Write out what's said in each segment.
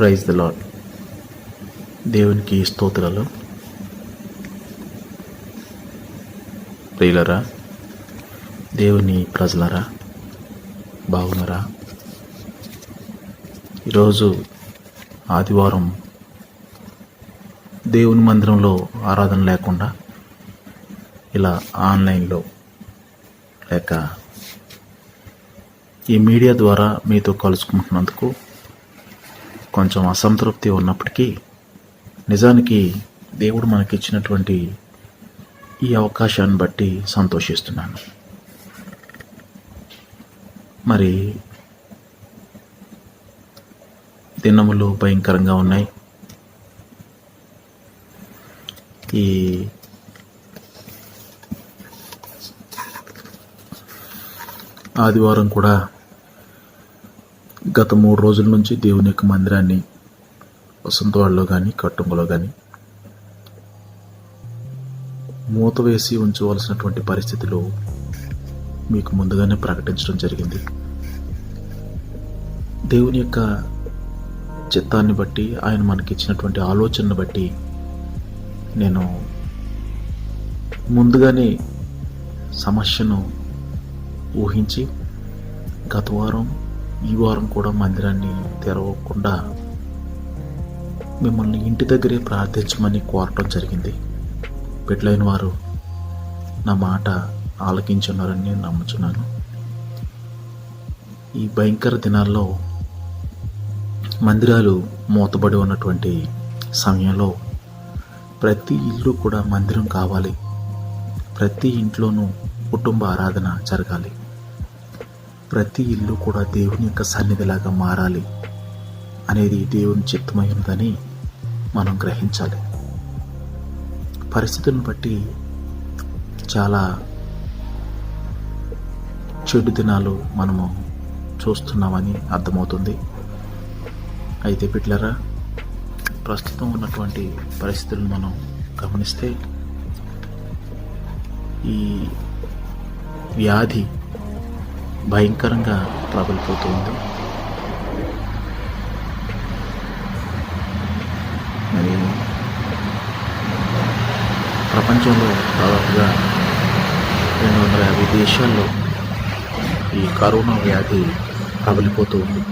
Praise the lord. దేవునికి స్తోత్రాలు. ప్రియులరా, దేవుని ప్రజలరా, బాగున్నారా? ఈరోజు ఆదివారం దేవుని మందిరంలో ఆరాధన లేకుండా ఇలా ఆన్లైన్లో లేక ఈ మీడియా ద్వారా మీతో కలుసుకుంటున్నందుకు కొంచెం అసంతృప్తి ఉన్నప్పటికీ నిజానికి దేవుడు మనకిచ్చినటువంటి ఈ అవకాశాన్ని బట్టి సంతోషిస్తున్నాను. మరి దినములు భయంకరంగా ఉన్నాయి. ఈ ఆదివారం కూడా గత 3 రోజుల నుంచి దేవుని యొక్క మందిరాన్ని వసంతవాడలో కానీ కట్టుంబలో కానీ మూత వేసి ఉంచవలసినటువంటి పరిస్థితులు మీకు ముందుగానే ప్రకటించడం జరిగింది. దేవుని యొక్క చిత్తాన్ని బట్టి, ఆయన మనకిచ్చినటువంటి ఆలోచనను బట్టి నేను ముందుగానే సమస్యను ఊహించి గత వారం ఈ వారం కూడా మందిరాన్ని తెరవకుండా మిమ్మల్ని ఇంటి దగ్గరే ప్రార్థించమని కోరటం జరిగింది. బిడ్డలైన వారు నా మాట ఆలకించున్నారని నేను నమ్ముచున్నాను. ఈ భయంకర దినాల్లో మందిరాలు మూతబడి ఉన్నటువంటి సమయంలో ప్రతి ఇల్లు కూడా మందిరం కావాలి, ప్రతి ఇంట్లోనూ కుటుంబ ఆరాధన జరగాలి, ప్రతి ఇల్లు కూడా దేవుని యొక్క సన్నిధిలాగా మారాలి అనేది దేవుని చిత్తమైనదని మనం గ్రహించాలి. పరిస్థితులను బట్టి చాలా చెడు దినాలు మనము చూస్తున్నామని అర్థమవుతుంది. అయితే బిడ్డలారా, ప్రస్తుతం ఉన్నటువంటి పరిస్థితులను మనం గమనిస్తే ఈ వ్యాధి భయంకరంగా ప్రబలిపోతుంది. మరి ప్రపంచంలో దాదాపుగా 250 దేశాల్లో ఈ కరోనా వ్యాధి ప్రబలిపోతూ ఉంది.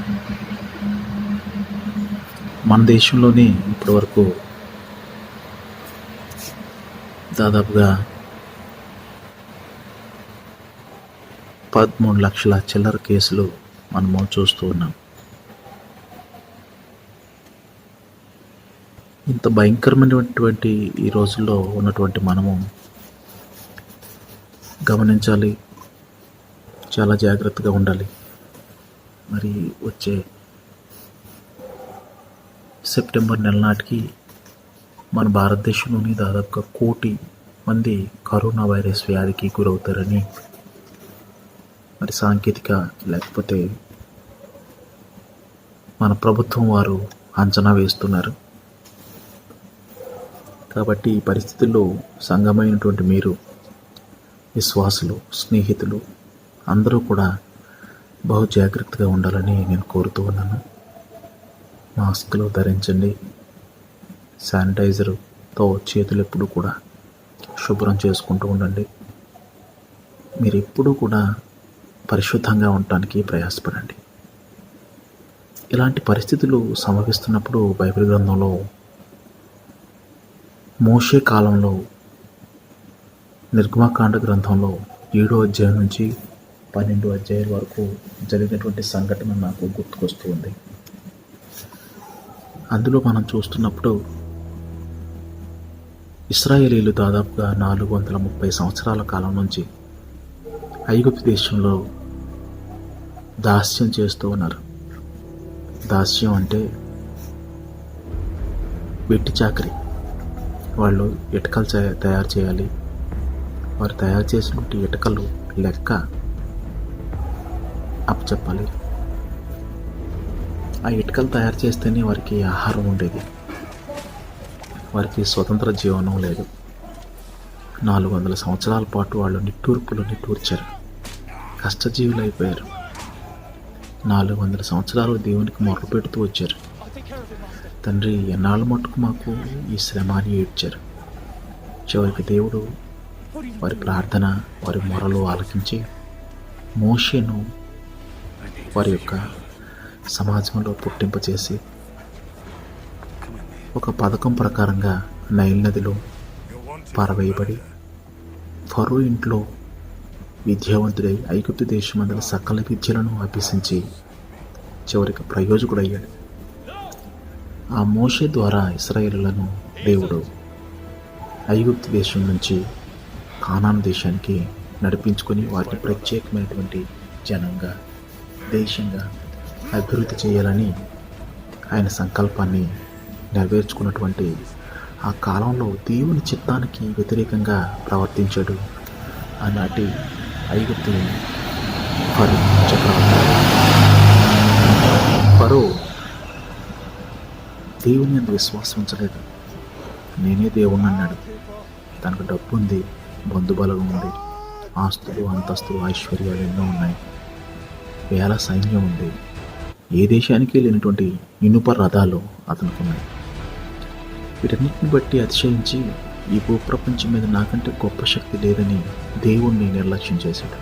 మన దేశంలోనే ఇప్పటివరకు దాదాపుగా 13 లక్షల చిల్లర కేసులు మనము చూస్తూ ఉన్నాం. ఇంత భయంకరమైనటువంటి ఈ రోజుల్లో ఉన్నటువంటి మనము గమనించాలి, చాలా జాగ్రత్తగా ఉండాలి. మరి వచ్చే సెప్టెంబర్ నెల నాటికి మన భారతదేశంలోని దాదాపుగా 1 కోటి మంది కరోనా వైరస్ వ్యాధికి గురవుతారని మరి సాంకేతిక లేకపోతే మన ప్రభుత్వం వారు అంచనా వేస్తున్నారు. కాబట్టి ఈ పరిస్థితుల్లో సంఘమైనటువంటి మీరు, విశ్వాసులు, స్నేహితులు అందరూ కూడా బహు జాగ్రత్తగా ఉండాలని నేను కోరుతూ ఉన్నాను. మాస్కులు ధరించండి, శానిటైజర్తో చేతులు ఎప్పుడు కూడా శుభ్రం చేసుకుంటూ ఉండండి. మీరు ఎప్పుడూ కూడా పరిశుద్ధంగా ఉండటానికి ప్రయాసపడండి. ఇలాంటి పరిస్థితులు సంభవిస్తున్నప్పుడు బైబిల్ గ్రంథంలో మోషే కాలంలో నిర్గమకాండ గ్రంథంలో 7వ అధ్యాయం నుంచి 12వ అధ్యాయం వరకు జరిగినటువంటి సంఘటన నాకు గుర్తుకొస్తూ ఉంది. అందులో మనం చూస్తున్నప్పుడు ఇశ్రాయేలీలు దాదాపుగా 430 సంవత్సరాల కాలం నుంచి ఐగుప్తు దేశంలో దాస్యం చేస్తూ ఉన్నారు. దాస్యం అంటే వెట్టి చాకరీ. వాళ్ళు ఇటుకలు తయారు చేయాలి. వారు తయారు చేసినటువంటి ఇటుకలు లెక్క అప్పచెప్పాలి. ఆ ఇటుకలు తయారు చేస్తేనే వారికి ఆహారం ఉండేది. వారికి స్వతంత్ర జీవనం లేదు. 400 సంవత్సరాల పాటు వాళ్ళు నిట్టూర్పులు నిట్టూర్చారు, కష్టజీవులు అయిపోయారు. 400 సంవత్సరాలు దేవునికి మొర్ర పెడుతూ వచ్చారు. తండ్రి, ఎన్నాళ్ళ మట్టుకు మాకు ఈ శ్రమ అని ఏడ్చారు. చివరికి దేవుడు వారి ప్రార్థన, వారి మొరలు ఆలకించి మోషేను వారి యొక్క సమాజంలో పుట్టింపచేసి ఒక పథకం ప్రకారంగా నైల్ నదిలో పారవేయబడి ఫరో ఇంట్లో విద్యావంతుడై ఐగుప్తు దేశమందలి సకల విద్యలను అభ్యసించి చివరికి ప్రయోజకుడయ్యాడు. ఆ మోషే ద్వారా ఇశ్రాయేలులను దేవుడు ఐగుప్తు దేశం నుంచి కానాను దేశానికి నడిపించుకొని వాటిని ప్రత్యేకమైనటువంటి జనంగా, దేశంగా అభివృద్ధి చేయాలని ఆయన సంకల్పాన్ని నెరవేర్చుకున్నటువంటి ఆ కాలంలో దేవుని చిత్తానికి వ్యతిరేకంగా ప్రవర్తించాడు ఆనాటి ఐగుప్తు ఫరో చక్రవర్తి. ఫరో దేవుని యందు విశ్వాసం ఉంచలేదు. నేనే దేవుణ్ణి అన్నాడు. తనకు డబ్బు ఉంది, బంధుబలం ఉంది, ఆస్తులు, అంతస్తులు, ఐశ్వర్యాలు ఎన్నో ఉన్నాయి, వేల సైన్యం ఉంది. ఏ దేశానికి లేనటువంటి ఇనుప రథాలు అతనికి ఉన్నాయి. వీటన్నిటిని బట్టి అతిశయించి ఈ భూప్రపంచం మీద నాకంటే గొప్ప శక్తి లేదని దేవుణ్ణి నిర్లక్ష్యం చేశాడు.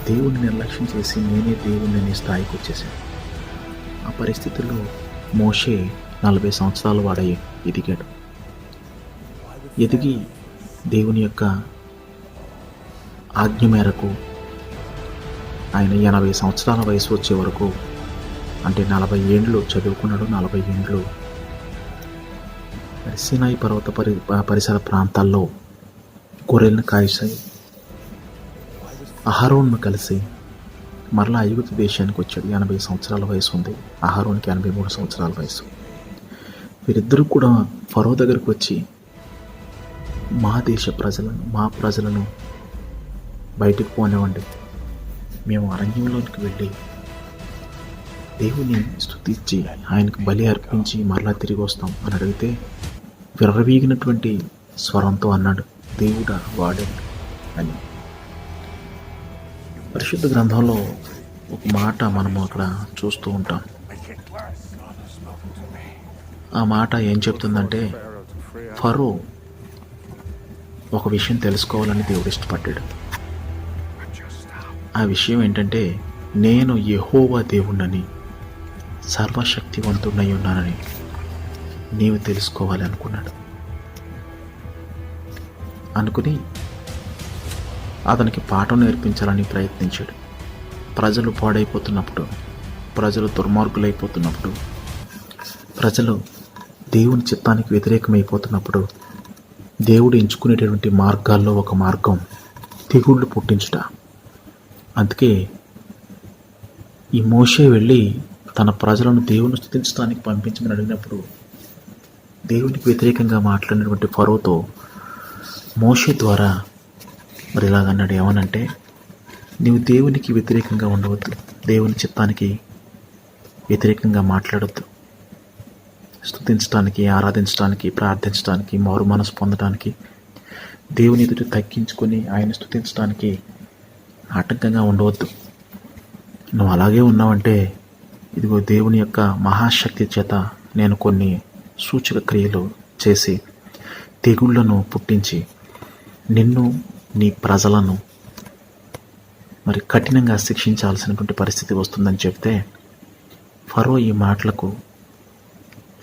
దేవుణ్ణి నిర్లక్ష్యం చేసి నేనే దేవుణ్ణి అనే స్థాయికి వచ్చేసాడు. ఆ పరిస్థితుల్లో మోషే 40 సంవత్సరాల వాడై ఎదిగాడు. ఎదిగి దేవుని యొక్క ఆజ్ఞ మేరకు ఆయన 80 సంవత్సరాల వయసు వచ్చే వరకు, అంటే 40 ఏండ్లు చదువుకున్నాడు. 40 ఏండ్లు సినాయి పర్వత పరిసర ప్రాంతాల్లో గొర్రెలను కాయిసాయి అహరోన్ను కలిసి మరలా ఐగుప్తు దేశానికి వచ్చాడు. 80 సంవత్సరాల వయసు ఉంది. అహరోన్కి 83 సంవత్సరాల వయసు. వీరిద్దరూ కూడా ఫరో దగ్గరికి వచ్చి మా దేశ ప్రజలను, మా ప్రజలను బయటకు పోనివ్వండి, మేము అరణ్యంలోనికి వెళ్ళి దేవుని స్తుతించి ఆయనకు బలి అర్పించి మరలా తిరిగి వస్తాం అని అడిగితే విర్రవీగినటువంటి స్వరంతో అన్నాడు, దేవుడా వాడే అని. పరిశుద్ధ గ్రంథంలో ఒక మాట మనము అక్కడ చూస్తూ ఉంటాం. ఆ మాట ఏం చెప్తుందంటే, ఫరో ఒక విషయం తెలుసుకోవాలని దేవుడు ఇష్టపడ్డాడు. ఆ విషయం ఏంటంటే, నేను యెహోవా దేవుణ్ణని, సర్వశక్తివంతుడై ఉన్నానని నీవు తెలుసుకోవాలి అనుకున్నాడు. అనుకుని అతనికి పాఠం నేర్పించాలని ప్రయత్నించాడు. ప్రజలు పాడైపోతున్నప్పుడు, ప్రజలు దుర్మార్గులైపోతున్నప్పుడు, ప్రజలు దేవుని చిత్తానికి వ్యతిరేకమైపోతున్నప్పుడు దేవుడు ఎంచుకునేటటువంటి మార్గాల్లో ఒక మార్గం తెగుళ్ళు పుట్టించుట. అందుకే ఈ మోషే వెళ్ళి తన ప్రజలను దేవుని స్తుతించడానికి పంపించమని అడిగినప్పుడు దేవునికి వ్యతిరేకంగా మాట్లాడినటువంటి ఫరోతో మోషే ద్వారా మరి ఇలాగన్నాడు. ఏమనంటే, నీవు దేవునికి వ్యతిరేకంగా ఉండవద్దు, దేవుని చిత్తానికి వ్యతిరేకంగా మాట్లాడొద్దు. స్తుతించడానికి, ఆరాధించడానికి, ప్రార్థించడానికి, మారు మనసు పొందడానికి, దేవుని ఎదుట తగ్గించుకొని ఆయన స్తుతించడానికి ఆటంకంగా ఉండవద్దు. నువ్వు అలాగే ఉన్నావంటే ఇదిగో దేవుని యొక్క మహాశక్తి చేత నేను కొన్ని సూచక క్రియలు చేసి తెగుళ్లను పుట్టించి నిన్ను, నీ ప్రజలను మరి కఠినంగా శిక్షించాల్సినటువంటి పరిస్థితి వస్తుందని చెప్తే ఫరో ఈ మాటలకు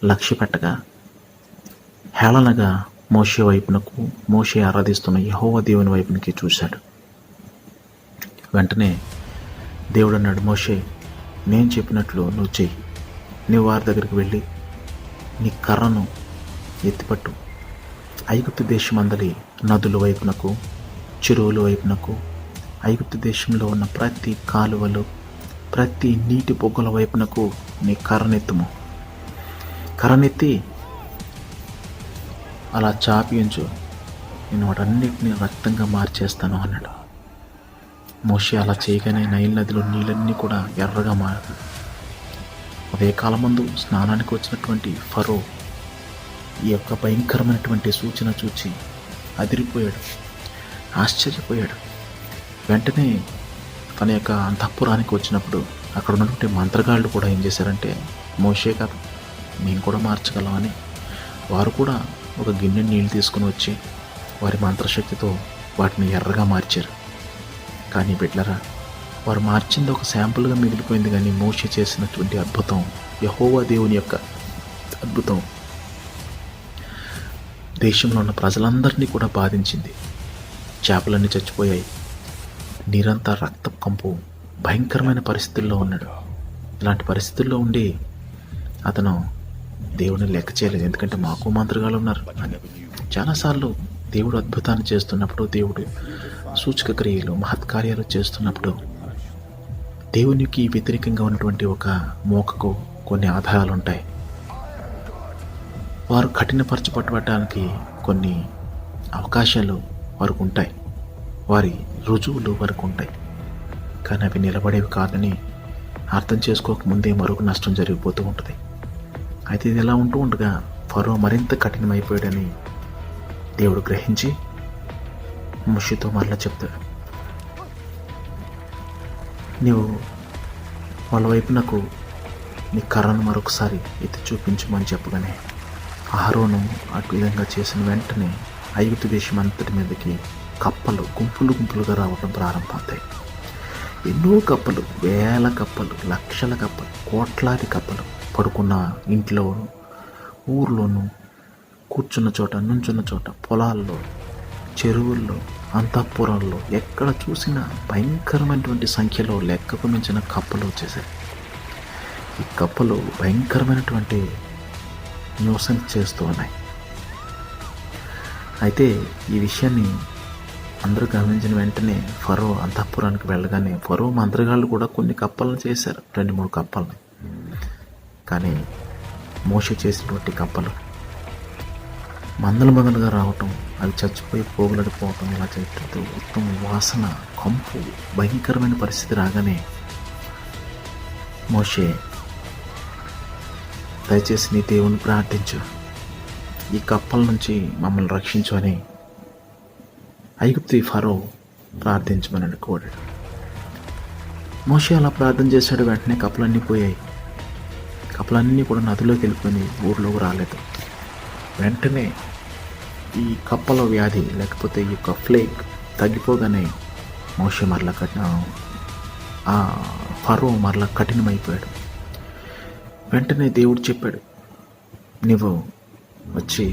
లక్ష్య పెట్టగా హేళనగా మోషే వైపునకు, మోషే ఆరాధిస్తున్న యెహోవా దేవుని వైపునికి చూశాడు. వెంటనే దేవుడు అన్నాడు, మోషే, నేను చెప్పినట్లు నువ్వు చెయ్యి. నువ్వు వారి దగ్గరికి వెళ్ళి నీ కర్రను ఎత్తిపట్టు. ఐగుప్తు దేశమందలి నదుల వైపునకు, చెరువుల వైపునకు, ఐగుప్తు దేశంలో ఉన్న ప్రతి కాలువలు, ప్రతి నీటి బొగ్గల వైపునకు నీ కర్రనెత్తుము. కర్రనెత్తి అలా చాపి ఉంచు, నేను వాటన్నిటిని రక్తంగా మార్చేస్తాను అన్నాడు. మోషే అలా చేయగానే నైల్ నదిలో నీళ్ళన్నీ కూడా ఎర్రగా మారాయి. ఉదయకాలం ముందు స్నానానికి వచ్చినటువంటి ఫరో ఈ యొక్క భయంకరమైనటువంటి సూచన చూచి అదిరిపోయాడు, ఆశ్చర్యపోయాడు. వెంటనే తన యొక్క అంతఃపురానికి వచ్చినప్పుడు అక్కడ ఉన్నటువంటి మంత్రగాళ్ళు కూడా ఏం చేశారంటే, మోషే కాదు మేము కూడా మార్చగలమని వారు కూడా ఒక గిన్నె నీళ్ళు తీసుకుని వచ్చి వారి మంత్రశక్తితో వాటిని ఎర్రగా మార్చారు. కానీ బిడ్డలారా, వారు మార్చింది ఒక శాంపుల్గా మిగిలిపోయింది. కానీ మోషే చేసినటువంటి అద్భుతం, యెహోవా దేవుని యొక్క అద్భుతం దేశంలో ఉన్న ప్రజలందరినీ కూడా బాధించింది. చేపలన్నీ చచ్చిపోయాయి. నీరంతా రక్త కంపు, భయంకరమైన పరిస్థితుల్లో ఉన్నాడు. ఇలాంటి పరిస్థితుల్లో ఉండి అతను దేవుని లెక్క చేయలేదు, ఎందుకంటే మాకు మంత్రగాళ్ళు ఉన్నారు అని. చాలాసార్లు దేవుడు అద్భుతాన్ని చేస్తున్నప్పుడు, దేవుడు సూచక క్రియలు మహత్కార్యాలు చేస్తున్నప్పుడు దేవునికి వ్యతిరేకంగా ఉన్నటువంటి ఒక మోకకు కొన్ని ఆధారాలు ఉంటాయి. వారు కఠినపరచబడటానికి కొన్ని అవకాశాలు వారికి ఉంటాయి, వారి రుజువులు వారికి ఉంటాయి. కానీ అవి నిలబడేవి కాదని అర్థం చేసుకోకముందే మరొక నష్టం జరిగిపోతూ ఉంటుంది. అయితే ఇది ఎలా ఉంటూ ఉండగా ఫరో మరింత కఠినమైపోయాడని దేవుడు గ్రహించి మోషేతో మరలా చెప్తాడు, నీవు వాళ్ళ వైపు నాకు నీ కర్రను మరొకసారి ఎత్తి చూపించమని చెప్పగానే అహరోను అటు విధంగా చేసిన వెంటనే ఐగుప్తు దేశం అంతటి మీదకి కప్పలు గుంపులు గుంపులుగా రావడం ప్రారంభమవుతాయి. ఎన్నో కప్పలు, వేల కప్పలు, లక్షల కప్పలు, కోట్లాది కప్పలు పడుకున్న ఇంట్లోనూ, ఊర్లోనూ, కూర్చున్న చోట, నుంచున్న చోట, పొలాల్లో, చెరువుల్లో, అంతఃపురంలో ఎక్కడ చూసినా భయంకరమైనటువంటి సంఖ్యలో లెక్కకు మించిన కప్పలు వచ్చేసాయి. ఈ కప్పలు భయంకరమైనటువంటి న్యూసెన్స్ చేస్తూ ఉన్నాయి. అయితే ఈ విషయాన్ని అందరూ గమనించిన వెంటనే ఫరో అంతఃపురానికి వెళ్ళగానే ఫరో మంత్రగాళ్ళు కూడా కొన్ని కప్పలను చేశారు, 2-3 కప్పలను. కానీ మోషే చేసినటువంటి కప్పలు మందలుగా రావటం, అవి చచ్చిపోయి పోగులడిపోవటం, ఇలా చేయటంతో మొత్తం వాసన, కంపు, భయంకరమైన పరిస్థితి రాగానే మోషే, దయచేసి నీ దేవుని ప్రార్థించు, ఈ కప్పల నుంచి మమ్మల్ని రక్షించు అని ఐగుప్తు ఫరో ప్రార్థించమని కోరాడు. మోషే అలా ప్రార్థన చేశాడు. వెంటనే కప్పలన్నీ పోయాయి. కప్పలన్నీ కూడా నదిలోకి వెళ్ళిపోయి ఊర్లోకి రాలేదు. వెంటనే ఈ కప్పల వ్యాధి లేకపోతే ఈ యొక్క ఫ్లేక్ తగ్గిపోగానే మోషే మరలా ఫరో మరలా కఠినమైపోయాడు. వెంటనే దేవుడు చెప్పాడు, నువ్వు వచ్చి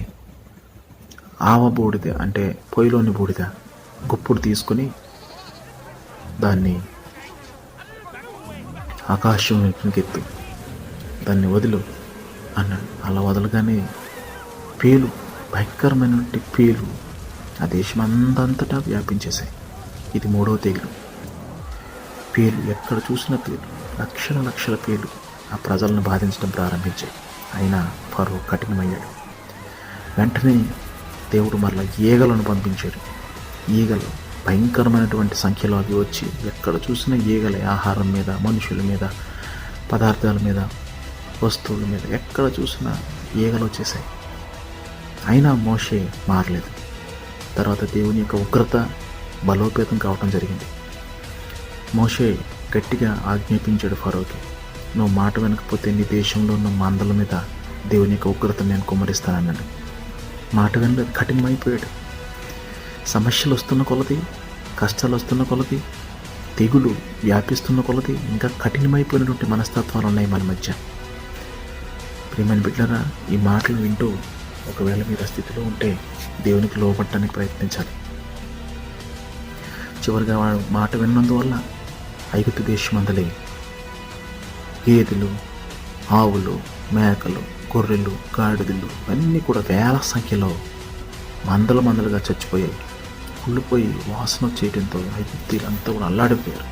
ఆవ బూడిద అంటే పొయ్యిలోని బూడిద గుప్పుడు తీసుకుని దాన్ని ఆకాశం ఎత్తు, దాన్ని వదులు అన్నాడు. అలా వదలగానే పేలు, భయంకరమైనటువంటి పేలు ఆ దేశం అంతటా వ్యాపించేశాయి. ఇది 3వ తెగులు. పేలు, ఎక్కడ చూసిన పేలు, లక్షల పేలు ఆ ప్రజలను బాధించడం ప్రారంభించాయి. అయినా ఫరో కఠినమయ్యాడు. వెంటనే దేవుడు మరలా ఈగలను పంపించాడు. ఈగలు భయంకరమైనటువంటి సంఖ్యలో అవి వచ్చి ఎక్కడ చూసిన ఈగలే, ఆహారం మీద, మనుషుల మీద, పదార్థాల మీద, వస్తువుల మీద ఎక్కడ చూసినా ఈగలు వచ్చేసాయి. అయినా మోషే మారలేదు. తర్వాత దేవుని యొక్క ఉగ్రత బలోపేతం కావటం జరిగింది. మోషే గట్టిగా ఆజ్ఞాపించాడు ఫరోకి, నువ్వు మాట వినకపోతే నీ దేశంలో ఉన్న మందల మీద దేవుని యొక్క ఉగ్రత నేను కుమ్మరిస్తానన్నాడు. మాట వినలేదు, కఠినమైపోయాడు. సమస్యలు వస్తున్న కొలది, కష్టాలు వస్తున్న కొలది, తెగులు వ్యాపిస్తున్న కొలది ఇంకా కఠినమైపోయినటువంటి మనస్తత్వాలు ఉన్నాయి మన మధ్య. ప్రియమైన బిడ్డలారా, ఈ మాటలు వింటూ ఒకవేళ మీరు ఆ స్థితిలో ఉంటే దేవునికి లోబడటానికి ప్రయత్నించాలి. చివరిగా వాడు మాట విన్నందువల్ల ఐగుప్తు దేశమందలి గేదెలు, ఆవులు, మేకలు, గొర్రెలు, గాడిదలు అన్నీ కూడా వేల సంఖ్యలో మందలుగా చచ్చిపోయాయి. కుళ్ళిపోయి వాసన వచ్చేయడంతో ఐగుప్తీయులంతా కూడా అల్లాడిపోయారు.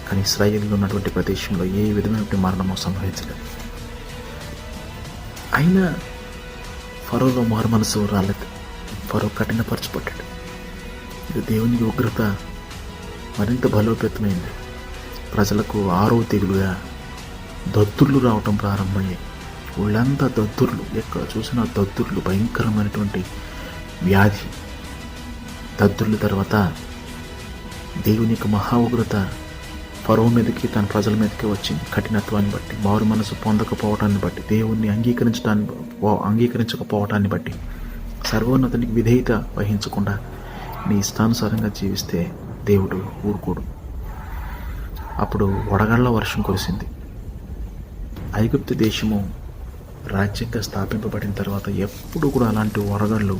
కానీ ఇశ్రాయేలులో ఉన్నటువంటి ప్రదేశంలో ఏ విధమైనటువంటి మరణమో సంభవించలేదు. అయినా ఫరోలో మారు మనసు రాలేదు. ఫరో కఠినపరచబడ్డాడు. ఇది దేవుని ఉగ్రత మరింత బలోపేతమైంది. ప్రజలకు 6వ తెగులుగా దద్దుర్లు రావటం ప్రారంభమయ్యాయి. వాళ్ళంతా దద్దుర్లు, ఎక్కడ చూసినా దద్దుర్లు, భయంకరమైనటువంటి వ్యాధి. దద్దుర్ల తర్వాత దేవుని యొక్క మహా ఉగ్రత ఫరో మీదకి తన ప్రజల మీదకి వచ్చింది. కఠినత్వాన్ని బట్టి, మారు మనసు పొందకపోవటాన్ని బట్టి, దేవుణ్ణి అంగీకరించకపోవటాన్ని బట్టి, సర్వోన్నతునికి విధేయత వహించకుండా నీ ఇష్టానుసారంగా జీవిస్తే దేవుడు ఊరుకోడు. అప్పుడు వడగళ్ల వర్షం కురిసింది. ఐగుప్తు దేశము రాజ్యంగా స్థాపింపబడిన తర్వాత ఎప్పుడు కూడా అలాంటి వడగళ్ళు,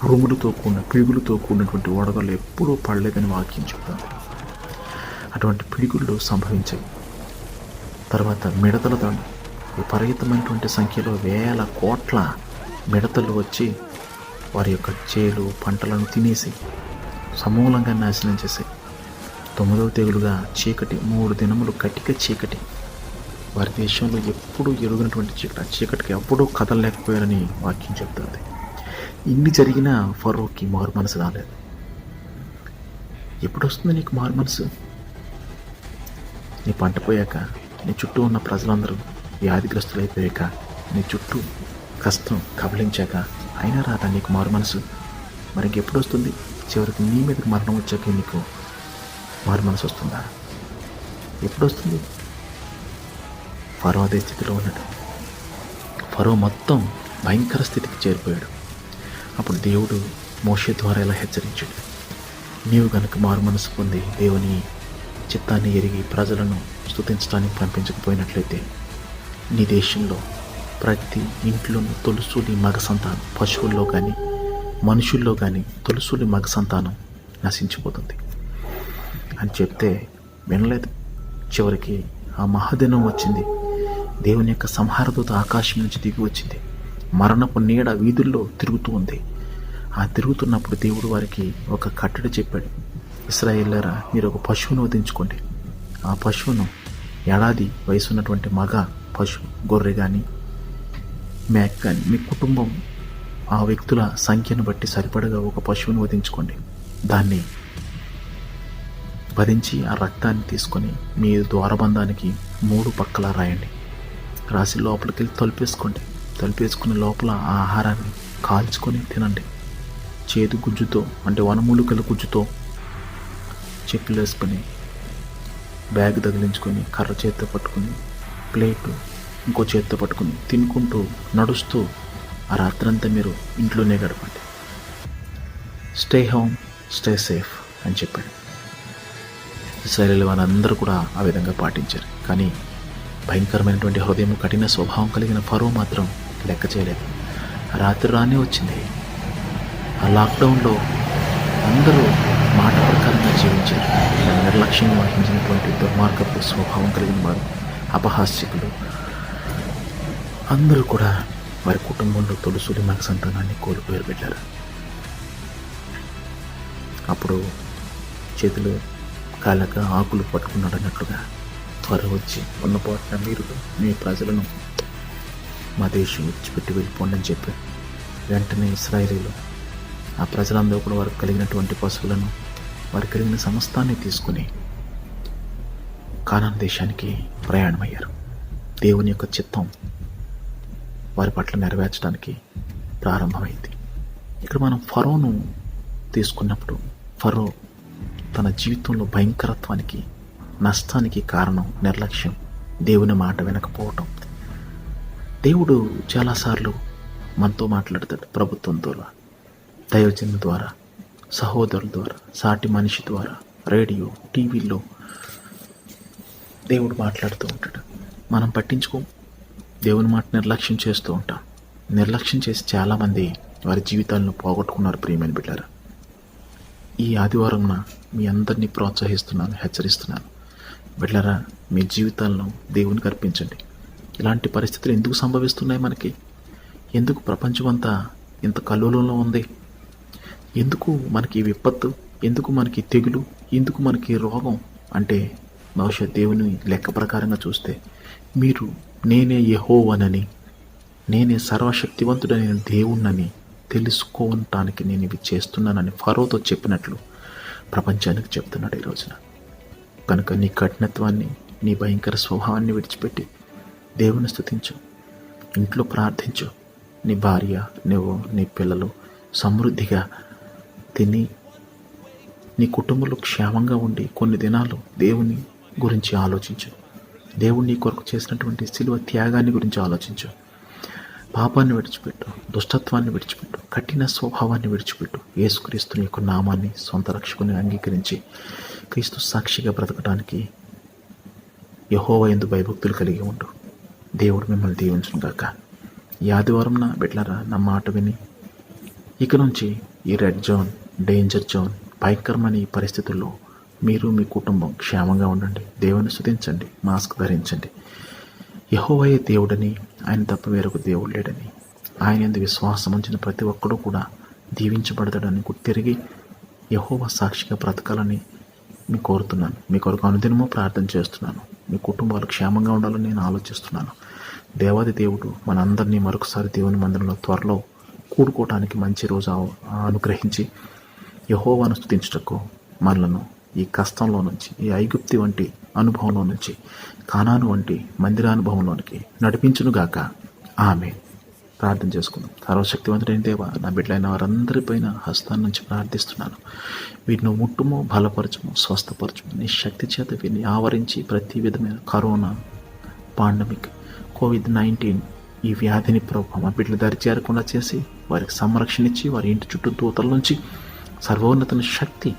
ఉరుములతో కూడిన పిడుగులతో కూడినటువంటి వడగళ్ళు ఎప్పుడూ పడలేదని వాక్యం చెప్తుంది. అటువంటి పిడుగుళ్ళు సంభవించాయి. తర్వాత మిడతల దండ, విపరీతమైనటువంటి సంఖ్యలో వేల కోట్ల మిడతలు వచ్చి వారి యొక్క చేలు పంటలను తినేసి సమూలంగా నాశనం చేశాయి. 9వ తెగులుగా చీకటి, 3 దినములు కటిక చీకటి. వారి దేశంలో ఎప్పుడూ ఎరుగినటువంటి చీకటి, ఆ చీకటికి ఎప్పుడూ కదలలేకపోయారని వాక్యం చెప్తుంది. ఇన్ని జరిగినా ఫరోకి మారు మనసు రాలేదు. ఎప్పుడు వస్తుంది నీకు మారు మనసు? నీ పంట పోయాక, నీ చుట్టూ ఉన్న ప్రజలందరూ వ్యాధిగ్రస్తులైపోయాక, నీ చుట్టూ కష్టం కబలించాక అయినా రాదా నీకు మారు మనసు? మరి ఎప్పుడు వస్తుంది? చివరికి నీ మీదకి మరణం వచ్చాక నీకు మారు మనసు వస్తుందా? ఎప్పుడు వస్తుంది? ఫరో అదే స్థితిలో ఉన్నాడు. ఫరో మొత్తం భయంకర స్థితికి చేరిపోయాడు. అప్పుడు దేవుడు మోషే ద్వారా ఇలా హెచ్చరించాడు, నీవు కనుక మారు మనసు పొంది దేవుని చిత్తాన్ని ఎరిగి ప్రజలను స్తుతించడానికి పంపించకపోయినట్లయితే నీ దేశంలో ప్రతి ఇంట్లోనూ తొలుసూలి మగ సంతానం, పశువుల్లో కానీ మనుషుల్లో కానీ తొలుసూలి మగ సంతానం నశించిపోతుంది అని చెప్తే వినలేదు. చివరికి ఆ మహాదినం వచ్చింది. దేవుని యొక్క సంహారదూత ఆకాశం నుంచి దిగి వచ్చింది. మరణపు నీడ వీధుల్లో తిరుగుతూ ఉంది. ఆ తిరుగుతున్నప్పుడు దేవుడు వారికి ఒక కట్టడి చెప్పాడు, ఇశ్రాయేలులారా, మీరు ఒక పశువును వధించుకోండి. ఆ పశువును ఏడాది వయసు ఉన్నటువంటి మగ పశువు, గొర్రె కానీ మేక కానీ, మీ కుటుంబం ఆ వ్యక్తుల సంఖ్యను బట్టి సరిపడగా ఒక పశువును వధించుకోండి. దాన్ని వధించి ఆ రక్తాన్ని తీసుకొని మీ ద్వారబంధానికి 3 పక్కలా రాయండి. రాసి లోపలికి వెళ్ళి తలుపేసుకోండి. తలుపేసుకుని లోపల ఆ ఆహారాన్ని కాల్చుకొని తినండి. చేదు గుజ్జుతో, అంటే వనమూలికల గుజ్జుతో చెప్పులు వేసుకొని, బ్యాగ్ తగిలించుకొని, కర్ర చేత్తో పట్టుకుని, ప్లేటు ఇంకో చేత్తో పట్టుకుని తినుకుంటూ నడుస్తూ ఆ రాత్రంతా మీరు ఇంట్లోనే గడపండి. స్టే హోమ్, స్టే సేఫ్ అని చెప్పాడు. ఇశ్రాయేలు వారందరూ కూడా ఆ విధంగా పాటించారు. కానీ భయంకరమైనటువంటి హృదయం, కఠిన స్వభావం కలిగిన ఫరో మాత్రం లెక్క చేయలేదు. రాత్రి రానే వచ్చింది. ఆ లాక్డౌన్లో అందరూ మాట ప్రకారంగా జీవించారు. నిర్లక్ష్యంగా వహించినటువంటి దుర్మార్గపు స్వభావం కలిగిన వారు, అపహాస్యకులు అందరూ కూడా వారి కుటుంబంలో తొలుసూలి మగ సంతానాన్ని కోల్పోయారు బిడ్డలారా. అప్పుడు చేతిలో కాలక ఆకులు పట్టుకున్నాడు అన్నట్లుగా త్వర వచ్చి ఉన్నపాటున మీరు మీ ప్రజలను మా దేశం విడిచిపెట్టి వెళ్ళిపోండి అని చెప్పి వెంటనే ఇశ్రాయేలీలు ఆ ప్రజలందరూ కూడా వారికి కలిగినటువంటి పశువులను, వారికి కలిగిన సమస్తాన్ని తీసుకుని కానాను దేశానికి ప్రయాణమయ్యారు. దేవుని యొక్క చిత్తం వారి పట్ల నెరవేర్చడానికి ప్రారంభమైంది. ఇక్కడ మనం ఫరోను తీసుకున్నప్పుడు, ఫరో తన జీవితంలో భయంకరత్వానికి, నష్టానికి కారణం నిర్లక్ష్యం, దేవుని మాట వినకపోవటం. దేవుడు చాలాసార్లు మనతో మాట్లాడతాడు. ప్రభుత్వం ద్వారా, దైవజనుల ద్వారా, సహోదరుల ద్వారా, సాటి మనిషి ద్వారా, రేడియో, టీవీలో దేవుడు మాట్లాడుతూ ఉంటాడు. మనం పట్టించుకో, దేవుని మాట నిర్లక్ష్యం చేస్తూ ఉంటాం. నిర్లక్ష్యం చేసి చాలామంది వారి జీవితాలను పోగొట్టుకున్నారు. ప్రియమైన బిడ్డలారా, ఈ ఆదివారం మీ అందరినీ ప్రోత్సహిస్తున్నాను, హెచ్చరిస్తున్నాను. బిడ్డలారా, మీ జీవితాలను దేవునికి అర్పించండి. ఇలాంటి పరిస్థితులు ఎందుకు సంభవిస్తున్నాయి మనకి? ఎందుకు ప్రపంచం అంతా ఇంత కల్లోలంలో ఉంది? ఎందుకు మనకి విపత్తు? ఎందుకు మనకి తెగులు? ఎందుకు మనకి రోగం? అంటే బహుశా దేవుని లెక్క ప్రకారంగా చూస్తే మీరు నేనే యెహోవానని, నేనే సర్వశక్తివంతుడైన దేవుణ్ణని తెలుసుకోవటానికి నేను ఇవి చేస్తున్నానని ఫరోతో చెప్పినట్లు ప్రపంచానికి చెప్తున్నాడు ఈ రోజున. కనుక నీ కఠినత్వాన్ని, నీ భయంకర స్వభావాన్ని విడిచిపెట్టి దేవుని స్తుతించు, ఇంట్లో ప్రార్థించు. నీ భార్య, నువ్వు, నీ పిల్లలు సమృద్ధిగా తిని నీ కుటుంబంలో క్షేమంగా ఉండి కొన్ని దినాలు దేవుని గురించి ఆలోచించు. దేవుడు నీ కొరకు చేసినటువంటి శిలువ త్యాగాన్ని గురించి ఆలోచించు. పాపాన్ని విడిచిపెట్టు, దుష్టత్వాన్ని విడిచిపెట్టు, కఠిన స్వభావాన్ని విడిచిపెట్టు. యేసుక్రీస్తుని యొక్క నామాన్ని సొంత రక్షకుని అంగీకరించి క్రీస్తు సాక్షిగా బ్రతకడానికి యెహోవా యందు భయభక్తులు కలిగి ఉండు. దేవుడు మిమ్మల్ని దీవించును గాక. ఈ ఆదివారం నా బిడ్డలారా, నా మాట విని ఇక నుంచి ఈ రెడ్ జోన్, డేంజర్ జోన్, భయంకరమైన ఈ పరిస్థితుల్లో మీరు మీ కుటుంబం క్షేమంగా ఉండండి. దేవుని స్తుతించండి, మాస్క్ ధరించండి. యెహోవాయే దేవుడని, ఆయన తప్ప వేరొక దేవుడు లేడని, ఆయన యందు విశ్వాసం ఉంచిన ప్రతి ఒక్కడూ కూడా దీవించబడతాడని గుర్తిరిగి యెహోవా సాక్షిగా బ్రతకాలని మీ కోరుతున్నాను. మీ కొరకు అనుదినము ప్రార్థన చేస్తున్నాను. మీ కుటుంబాలు క్షేమంగా ఉండాలని నేను ఆలోచిస్తున్నాను. దేవాది దేవుడు మనందరినీ మరొకసారి దేవుని మందిరంలో త్వరలో కూడుకోవటానికి మంచి రోజు అనుగ్రహించి యెహోవాను స్తుతించుటకు మనలను ఈ కష్టంలో నుంచి, ఈ ఐగుప్తి వంటి అనుభవంలో నుంచి, కానాను వంటి మందిరానుభవంలోనికి నడిపించునుగాక. ఆమేన్. ప్రార్థన చేసుకుందాం. సర్వశక్తివంతుడైన దేవా, నా బిడ్డలైన వారందరిపైన హస్తాన్ని నుంచి ప్రార్థిస్తున్నాను. వీటిని ముట్టుము, బలపరచము, స్వస్థపరచము. నీ శక్తి చేత వీరిని ఆవరించి ప్రతి విధమైన కరోనా, పాండమిక్, COVID-19 ఈ వ్యాధిని ప్రభు మా బిడ్డలు దరి చేరకుండా చేసి వారికి సంరక్షణ ఇచ్చి వారి ఇంటి చుట్టూ దూతల నుంచి సర్వోన్నత శక్తి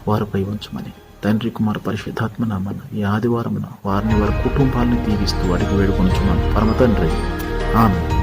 వారిపై ఉంచమని తండ్రి, కుమార, పరిశుద్ధాత్మ నామన ఈ ఆదివారమున వారిని వారి కుటుంబాలను దీవిస్తూ అడిగి వేడుకొనుచున్నాను పరమ తండ్రి. ఆమేన్.